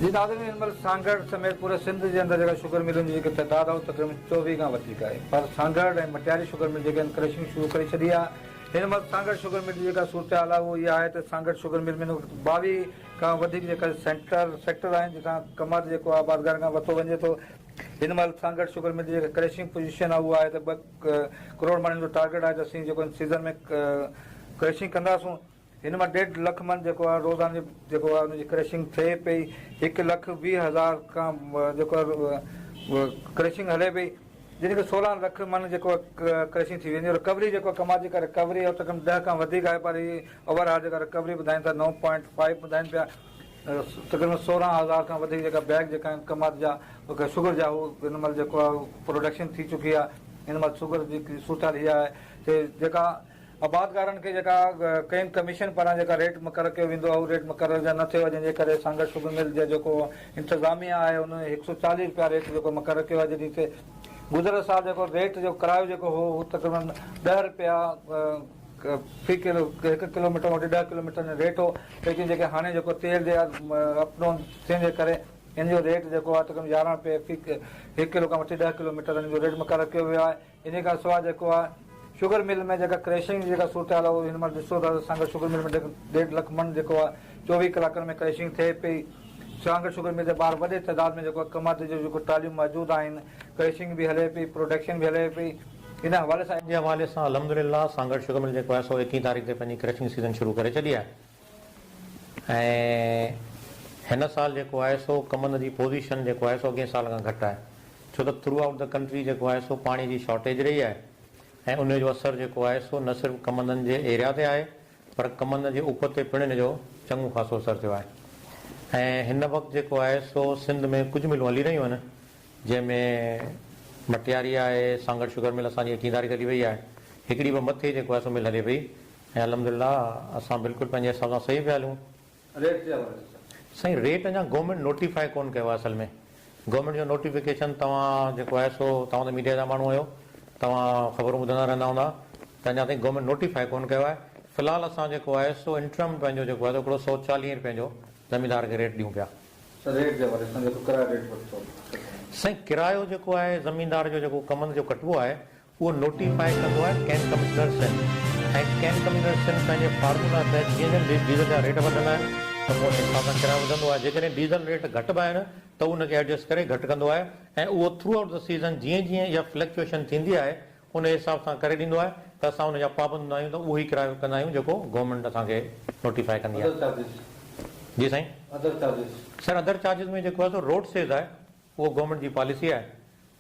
जी नाज़रीन, हिन महिल सांगड़ समेत पूरे सिंध जे अंदरि जेका शुगर मिलनि जी जेकी तइदाद आहे तक़रीबन 24 खां वधीक आहे। पर सांगड़ ऐं मटियारी शुगर मिल जेके आहिनि क्रशिंग शुरू करे छॾी आहे। हिन महिल सांगड़ शुगर मिल जी जेका सूरत हाल आहे उहो इहा आहे त सांगड़ शुगर मिल में 22 खां वधीक जेका सेक्टर आहिनि जितां कमर जेको आहे आबादगार खां वरितो वञे थो। हिन महिल सांगड़ शुगर मिल जी जेका क्रशिंग पोजीशन आहे उहा आहे त 2 करोड़ माण्हुनि जो टारगेट आहे त असीं जेको सीज़न में क्रशिंग कंदासूं। हिन मां 1.5 लख मन जेको आहे रोज़ाने जेको आहे हुनजी क्रशिंग थिए पई। 1,20,000 खां जेको क्रशिंग हले पई, जिन खे 16 लख मन जेको क्रशिंग थी वेंदी। रिकवरी जेको कमाल जी रिकवरी आहे तक़रीबन 10 खां वधीक आहे, पर ही ओवरऑल जेका रिकवरी ॿुधाइनि था 9.5 ॿुधाइनि पिया। तक़रीबन 16,000 खां वधीक जेका बैग जेका आहिनि कमाद जा शुगर जा उहो हिन महिल जेको आहे प्रोडक्शन थी चुकी आहे। हिन महिल शुगर जी सूरत हाल इहा आहे त जेका आबादगारनि खे जेका कई कमीशन पारां जेका रेट मुक़ररु कयो वेंदो आहे उहो रेट मुक़ररु न थियो आहे, जंहिंजे करे सांगड़ शुगर मिल जो जेको इंतिज़ामिया आहे उन 140 रुपया रेट जेको मुक़ररु कयो आहे, जॾहिं की गुज़िरियल साल जेको रेट जो किरायो जेको हो उहो तक़रीबन 10 रुपया फी किलो 1 किलोमीटर वटि 10 किलोमीटर जो रेट हो। लेकिन जेके हाणे जेको तेल जे अप डाउन थियण जे करे इन जो रेट जेको आहे तक़रीबन 11 रुपए फी 1 किलो खां वठी 10 किलोमीटर जो रेट मुक़ररु कयो वियो आहे। इन खां सवाइ जेको आहे शुगर मिल में जेका क्रशिंग जेका सूरत हाल आहे उहो हिन महिल ॾिसो था सांगड़ शुगर मिल में 1.5 लख मन जेको आहे 24 कलाकनि में क्रशिंग थिए पई। सांगड़ शुगर मिल जे ॿार वॾे तइदाद में जेको कमाद जो जेको टालियूं मौजूदु आहिनि, क्रशिंग बि हले पई, प्रोडक्शन बि हले पई। इन हवाले सां जे हवाले सां अल्हम्दुलिल्लाह सांगड़ शुगर मिल जेको आहे सो 21 तारीख़ ते पंहिंजी क्रशिंग सीज़न शुरू करे छॾी आहे। ऐं हिन साल जेको आहे सो कमंद जी पोज़ीशन जेको आहे सो अॻे साल खां घटि आहे, छो त थ्रू आउट द कंट्री जेको आहे सो पाणी जी शॉर्टेज रही आहे ऐं उन जो असरु जेको आहे सो न सिर्फ़ु कमंदनि जे एरिया ते आहे पर कमंद जे उप ते पिण जो चङो ख़ासो असरु थियो आहे। ऐं हिन वक़्तु जेको आहे सो सिंध में कुझु मिलूं हली रहियूं आहिनि, जंहिंमें मटियारी आहे, सांगड़ शुगर मिल असांजी 21 तारीख़ हली वई आहे, हिकिड़ी ॿ मथे जेको आहे सो मिल हले पई। ऐं अल्हम्दुलिल्लाह असां बिल्कुलु पंहिंजे हिसाब सां सही पिया हलूं। साईं रेट अञा गवर्नमेंट नोटिफाई कोन कयो आहे। असल में गवर्नमेंट जो नोटिफिकेशन तव्हां जेको आहे सो तव्हां त मीडिया जा माण्हू आहियो, तव्हां ख़बरूं ॿुधंदा रहंदा हूंदा, त अञा ताईं गवर्नमेंट नोटिफाई कोन कयो आहे। फ़िलहालु असां जेको आहे सो इंटरम पंहिंजो जेको आहे हिकिड़ो 140 रुपए जो ज़मीनदार खे रेट ॾियूं पिया। साईं किरायो जेको आहे ज़मीनदार जो जेको कमंद जो कटबो आहे उहो नोटिफाई कंदो आहे कैन कमिश्नर सिंध, ऐं कैन कमिश्नर सिंध पंहिंजे फार्मूला तहत जीअं डीज़ल जा रेट वधंदा आहिनि त पोइ हिसाब सां किरायो वधंदो आहे। जेकॾहिं डीज़ल रेट घटि बि आहिनि त उनखे एडजस्ट करे घटि कंदो आहे ऐं उहो थ्रू आउट द सीज़न जीअं जीअं इहा फ्लक्चुएशन थींदी आहे उन हिसाब सां करे ॾींदो आहे त असां उनजा पाबंद हूंदा आहियूं त उहो ई किरायो कंदा आहियूं जेको गवर्नमेंट असांखे नोटिफाई कंदी आहे। जी साईं। सर अदर चार्जिस में जेको आहे सो रोड सेज़ आहे उहो गवर्नमेंट जी पॉलिसी आहे।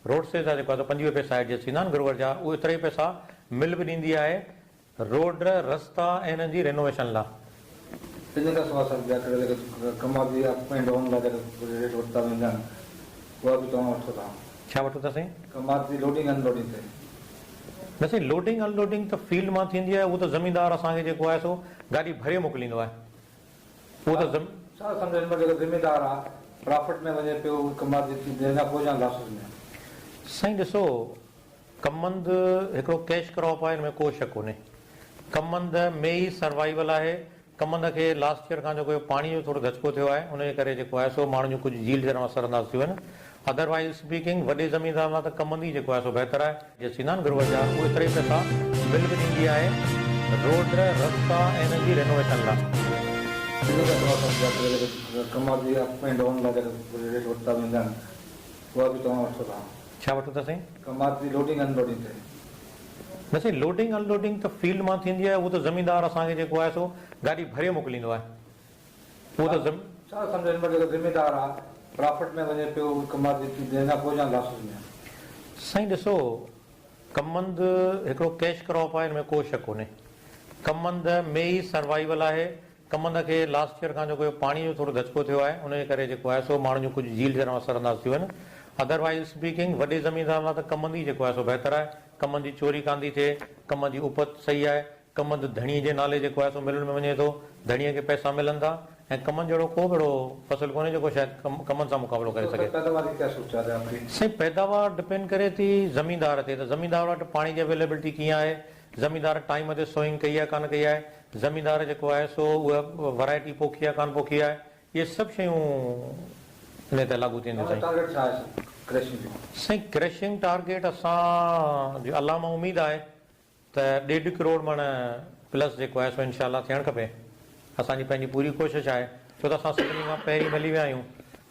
रोड सेज़ आहे जेको आहे 25 पैसा एडजस्ट थींदा आहिनि गुरुवर जा, उहे एतिरा ई पैसा मिल बि ॾींदी आहे रोड रस्ता ऐं हिननि जी रेनोवेशन लाइ। छा वठो था साईं? न साईं लोडिंग अनलोडिंग त फील्ड मां थींदी आहे, उहो त ज़मीनदार असांखे जेको आहे सो गाॾी भरे मोकिलींदो आहे। उहो त ज़मीनदार आहे प्रॉफिट में वञे पियो साईं। ॾिसो कमंद हिकिड़ो कैश क्रॉप आहे, हिन में को शक कोन्हे। कमंद में ई सर्वाइवल आहे। कमंद खे लास्ट ईयर खां जेको पाणी जो थोरो धचको थियो आहे उनजे करे जेको आहे सो माण्हुनि जो कुझु झील जहिड़ा असरअंदाज़ थियूं आहिनि। अदरवाइज़ स्पीकिंग वॾे ज़मीनदार लाइ त कमंद ई जेको आहे सो बहितर आहे। जे थींदा आहिनि गुरुवर जा उहे एतिरा ई पैसा मिल बि ॾींदी आहे रोड रस्ता ऐं हिननि जी रेनोवेशन लाइ। छा वठो था साईं? न साईं लोडिंग अनलोडिंग त फील्ड मां थींदी आहे, उहो त ज़मीनदार असांखे जेको आहे सो गाॾी भरे मोकिलींदो आहे। उहो त ज़मीनदार आहे प्रॉफिट में वञे पियो साईं। ॾिसो कमंद हिकिड़ो कैश क्रॉप आहे, हिन में को शक कोन्हे। कमंद में ई सर्वाइवल आहे। कमंद खे लास्ट ईयर खां जेको पाणी जो थोरो धचको थियो आहे उनजे करे जेको आहे सो माण्हुनि जो कुझु झील जहिड़ा असरअंदाज़ थियूं आहिनि। अदरवाइज़ स्पीकिंग वॾे ज़मीनदार लाइ त कमंद ई जेको आहे सो बहितर आहे। कमंद जी चोरी कान थी थिए, कमंद जी उपत सही आहे। कमंद धणीअ जे नाले जेको आहे सो मिलण में वञे थो, धणीअ खे पैसा मिलनि था ऐं कमंद जहिड़ो को बि अहिड़ो फसल कोन्हे जेको शायदि कमंद सां मुक़ाबिलो करे सघे। साईं पैदावार डिपेंड करे थी ज़मीनदार ते, त ज़मीनदार वटि पाणी जी अवेलेबिलिटी कीअं आहे, ज़मीनदार टाइम ते सोइंग कई आहे कान कई आहे, ज़मीनदार जेको आहे सो उहा वैरायटी पोखी आहे कान पोखी आहे, इहे सभु शयूं इन ते लागू थींदो साईं। टारगेट छा आहे क्रशिंग जो? साईं क्रशिंग टारगेट असां जो अलाह मां उमेदु आहे त 1.5 करोड़ मण प्लस जेको आहे सो इनशाला थियणु खपे। असांजी पंहिंजी पूरी कोशिशि आहे, छो त असां सभिनी खां पहिरीं मिली विया आहियूं।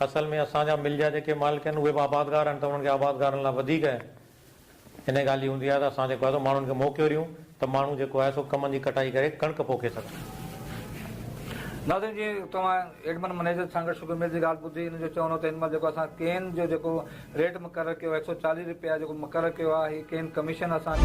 असल में असांजा मिल जा जेके मालिक आहिनि उहे बि आबादगार आहिनि, त उन्हनि खे आबादगारनि लाइ वधीक हिन ॻाल्हि जी हूंदी आहे त असां जेको आहे सो माण्हुनि खे मौक़ो ॾियूं त माण्हू जेको आहे सो कमनि जी कटाई करे कणिक पोखे सघनि। नाज़रीन जी तव्हां admin manager Sanghar sugar mill जी ॻाल्हि ॿुधी, हिन जो चवणो त हिन महिल जेको असां केन जो जेको रेट मुक़ररु कयो आहे 140 रुपया जेको मुक़ररु कयो आहे, हीअ केन कमीशन असां